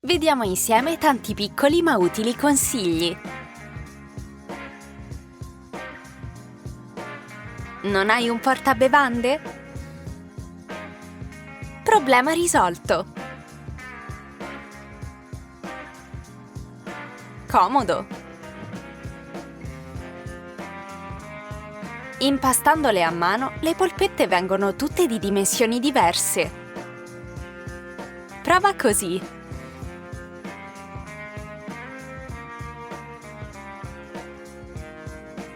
Vediamo insieme tanti piccoli ma utili consigli. Non hai un portabevande? Problema risolto! Comodo! Impastandole a mano, le polpette vengono tutte di dimensioni diverse. Prova così!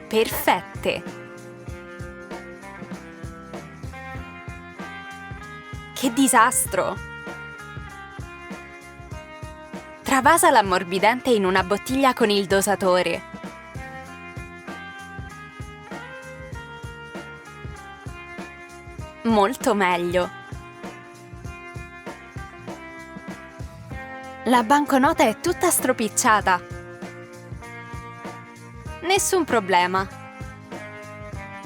Perfette! Che disastro! Travasa l'ammorbidente in una bottiglia con il dosatore. Molto meglio! La banconota è tutta stropicciata. Nessun problema.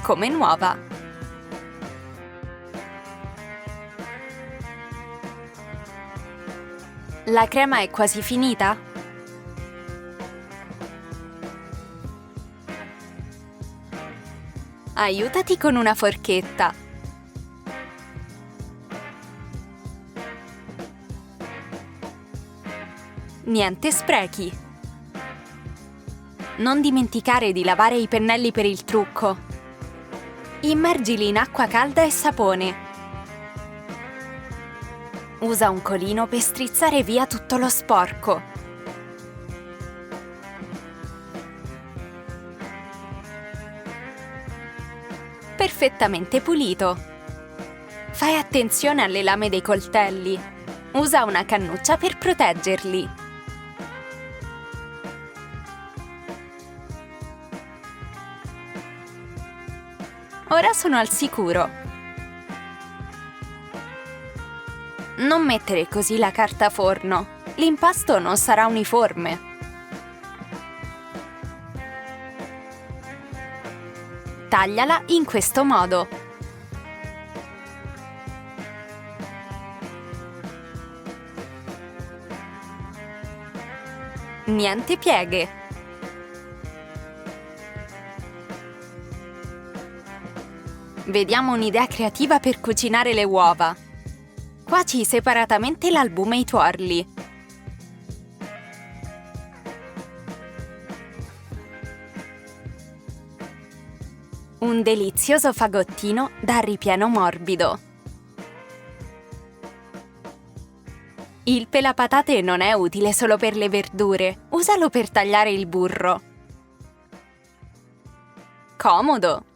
Come nuova. La crema è quasi finita? Aiutati con una forchetta. Niente sprechi. Non dimenticare di lavare i pennelli per il trucco. Immergili in acqua calda e sapone. Usa un colino per strizzare via tutto lo sporco. Perfettamente pulito. Fai attenzione alle lame dei coltelli. Usa una cannuccia per proteggerli. Ora sono al sicuro. Non mettere così la carta a forno. L'impasto non sarà uniforme. Tagliala in questo modo. Niente pieghe. Vediamo un'idea creativa per cucinare le uova. Cuoci separatamente l'albume e i tuorli. Un delizioso fagottino dal ripieno morbido. Il pelapatate non è utile solo per le verdure, usalo per tagliare il burro. Comodo!